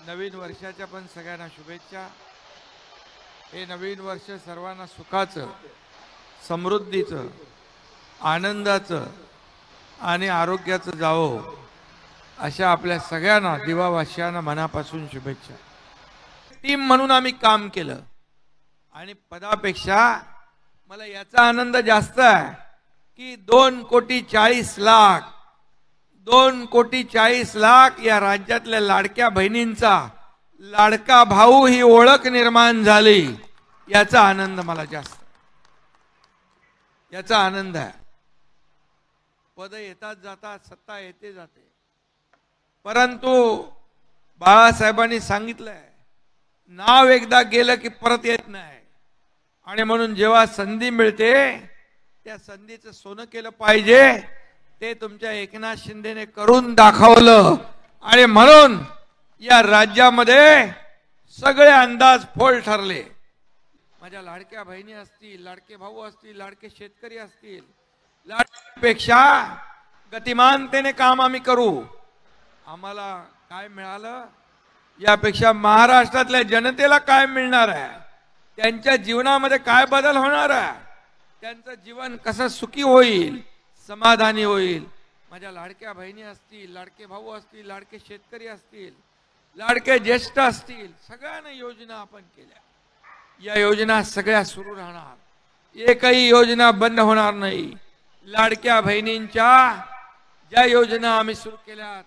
नवीन वर्षाच्या पण सगळ्यांना शुभेच्छा। हे नवीन वर्ष सर्वांना सुखाचं, समृद्धीचं, आनंदाचं आणि आरोग्याचं जावो अशा आपल्या सगळ्यांना दिवावासियांना मनापासून शुभेच्छा। टीम म्हणून आम्ही काम केलं आणि पदापेक्षा मला याचा आनंद जास्त आहे की 2,40,00,000 2,40,00,000 या राज्यातल्या लाडक्या बहिणींचा लाडका भाऊ ही ओळख निर्माण झाली, याचा आनंद मला जास्त, याचा आनंद आहे। पद येतात जातात, सत्ता येते जाते, परंतु बाळासाहेबांनी सांगितलंय नाव एकदा गेलं की परत येत नाही, आणि म्हणून जेव्हा संधी मिळते त्या संधीचं सोनं केलं पाहिजे। ते तुमच्या एकनाथ शिंदेने करून दाखवलं आणि म्हणून या राज्यामध्ये सगळे अंदाज फोल ठरले। माझ्या लाडक्या बहिणी असतील, लाडके भाऊ असतील, लाडके शेतकरी असतील, लाडक्यापेक्षा गतिमानतेने काम आम्ही करू। आम्हाला काय मिळालं यापेक्षा महाराष्ट्रातल्या जनतेला काय मिळणार आहे, त्यांच्या जीवनामध्ये काय बदल होणार आहे, त्यांचं जीवन कसं सुखी होईल, समाधानी होईल। माझ्या लाडक्या बहिणी असतील, लाडके भाऊ असतील, लाडके शेतकरी असतील, लाडके ज्येष्ठ असतील, सगळ्यांना योजना आपण केल्या। या योजना सगळ्या सुरू राहणार, एकही योजना बंद होणार नाही। लाडक्या बहिणींच्या ज्या योजना आम्ही सुरू केल्या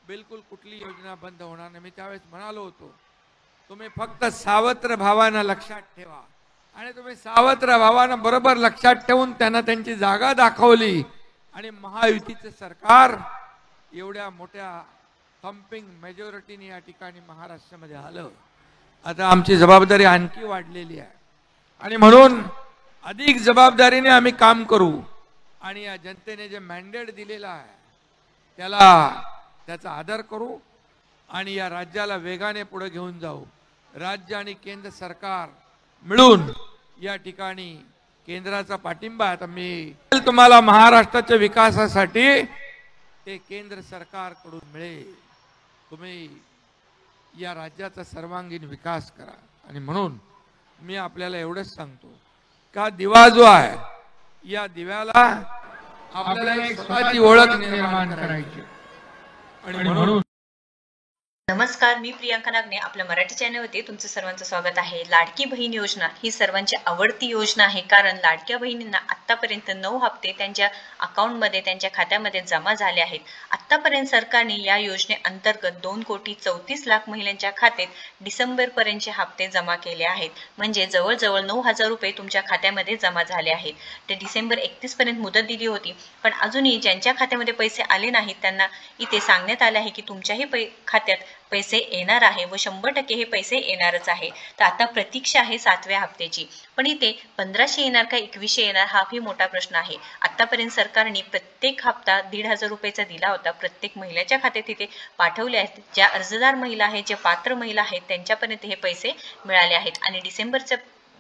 बिलकुल कुठली योजना बंद होणार नाही। मी त्यावेळेस म्हणालो होतो तुम्ही फक्त सावत्र भावानं लक्षात ठेवा, आणि तुम्ही सावत्र भावानं बरोबर लक्षात ठेवून त्यांना त्यांची जागा दाखवली आणि महायुतीचे सरकार एवढ्या मोठ्या थंपिंग मेजॉरिटीने या ठिकाणी महाराष्ट्रामध्ये आलं। आता आमची जबाबदारी आणखी वाढलेली आहे आणि म्हणून अधिक जबाबदारीने आम्ही काम करू आणि या जनतेने जे मॅन्डेट दिलेला आहे त्याचा आदर करू आणि या राज्याला वेगाने पुढे घेऊन जाऊ। राज्य आणि केंद्र सरकार मिळून या ठिकाणी केंद्राचा पाठिंबा आता मी तुम्हाला महाराष्ट्राच्या विकासासाठी ते केंद्र सरकारकडून मिळेल। तुम्ही या राज्याचा सर्वांगीण विकास करा आणि म्हणून मी आपल्याला एवढंच सांगतो का दिवा जो आहे या दिव्याला आपल्याला एक स्वतःची ओळख निर्माण करायची आणि म्हणून नमस्कार, मी प्रियांका नागने आपल्या मराठी चॅनलवरती तुमचं सर्वांचं स्वागत आहे। लाडकी बहीण योजना ही सर्वांची आवडती योजना आहे, कारण लाडक्या बहिणींना आतापर्यंत 9 हप्ते त्यांच्या अकाउंटमध्ये, त्यांच्या खात्यामध्ये जमा झाले आहेत। आतापर्यंत सरकारने या योजनेअंतर्गत 2,34,00,000 महिलांच्या खात्यात डिसेंबरपर्यंतचे हप्ते जमा केले आहेत, म्हणजे जवळजवळ 9,000 रुपये तुमच्या खात्यामध्ये जमा झाले आहेत। ते डिसेंबर 31 पर्यंत मुदत दिली होती, पण अजूनही ज्यांच्या खात्यामध्ये पैसे आले नाहीत त्यांना इथे सांगण्यात आले आहे की तुमच्याही खात्यात पैसे येणार आहे व 100% हे पैसे येणारच आहे। तर आता प्रतीक्षा आहे 7व्या हप्त्याची, पण इथे 1500 येणार का 2100 येणार हा ही मोठा प्रश्न आहे। आतापर्यंत सरकारने प्रत्येक हप्ता 1,500 रुपयाचा दिला होता, प्रत्येक महिलेच्या खात्यात इथे पाठवले आहेत। ज्या अर्जदार महिला आहेत, ज्या पात्र महिला आहेत त्यांच्यापर्यंत हे पैसे मिळाले आहेत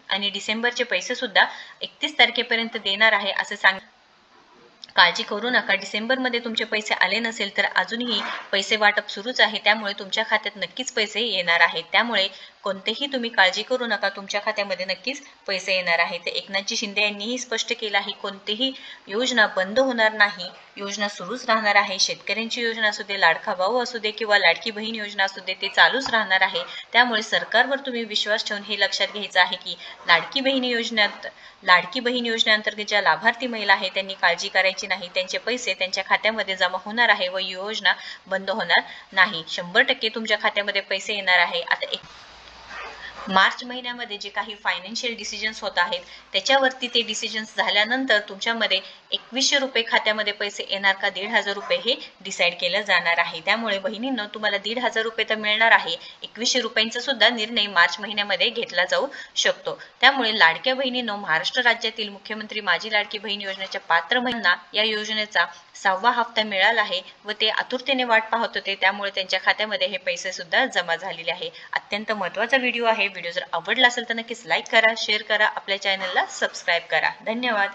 आणि डिसेंबरचे पैसे सुद्धा 31 तारखेपर्यंत देणार आहे असं सांग। काळजी करू नका, डिसेंबरमध्ये तुमचे पैसे आले नसेल तर अजूनही पैसे वाटप सुरूच आहे, त्यामुळे तुमच्या खात्यात नक्कीच पैसे येणार आहेत। त्यामुळे कोणतेही तुम्ही काळजी करू नका, तुमच्या खात्यामध्ये नक्कीच पैसे येणार आहेत। तर एकनाथजी शिंदे यांनीही स्पष्ट केलं आहे कोणतीही योजना बंद होणार नाही, योजना सुरूच राहणार आहे। शेतकऱ्यांची योजना असू दे, लाडका भाऊ असू दे किंवा लाडकी बहीण योजना असू दे, ते चालूच राहणार आहे। त्यामुळे सरकारवर तुम्ही विश्वास ठेवून हे लक्षात घ्यायचं आहे की लाडकी बहीण योजनेअंतर्गत ज्या लाभार्थी महिला आहेत त्यांनी काळजी करायची नाही, त्यांचे पैसे त्यांच्या खात्यामध्ये जमा होणार आहे व योजना बंद होणार नाही। 100% तुमच्या खात्यामध्ये पैसे येणार आहे। आता मार्च महिन्यामध्ये जे काही फायनान्शियल डिसिजन्स होत आहेत त्याच्यावरती ते डिसिजन्स झाल्यानंतर तुमच्यामध्ये 2100 रुपये खात्यामध्ये पैसे येणार का 1,500 रुपये हे डिसाईड केलं जाणार आहे। त्यामुळे बहिणींनो तुम्हाला 1,500 रुपये तर मिळणार आहे, 2100 रुपयांचा सुद्धा निर्णय मार्च महिन्यामध्ये घेतला जाऊ शकतो। त्यामुळे लाडक्या बहिणींनो, महाराष्ट्र राज्यातील मुख्यमंत्री माझी लाडकी बहीण योजनेच्या पात्र महिलांना या योजनेचा 6वा हप्ता मिळाला आहे व ते आतुरतेने वाट पाहत होते, त्यामुळे त्यांच्या खात्यामध्ये हे पैसे सुद्धा जमा झालेले आहे। अत्यंत महत्त्वाचा व्हिडिओ आहे। व्हिडिओ जर आवडला असेल तर नक्कीच लाईक करा, शेअर करा, आपल्या चॅनलला सबस्क्राईब करा। धन्यवाद।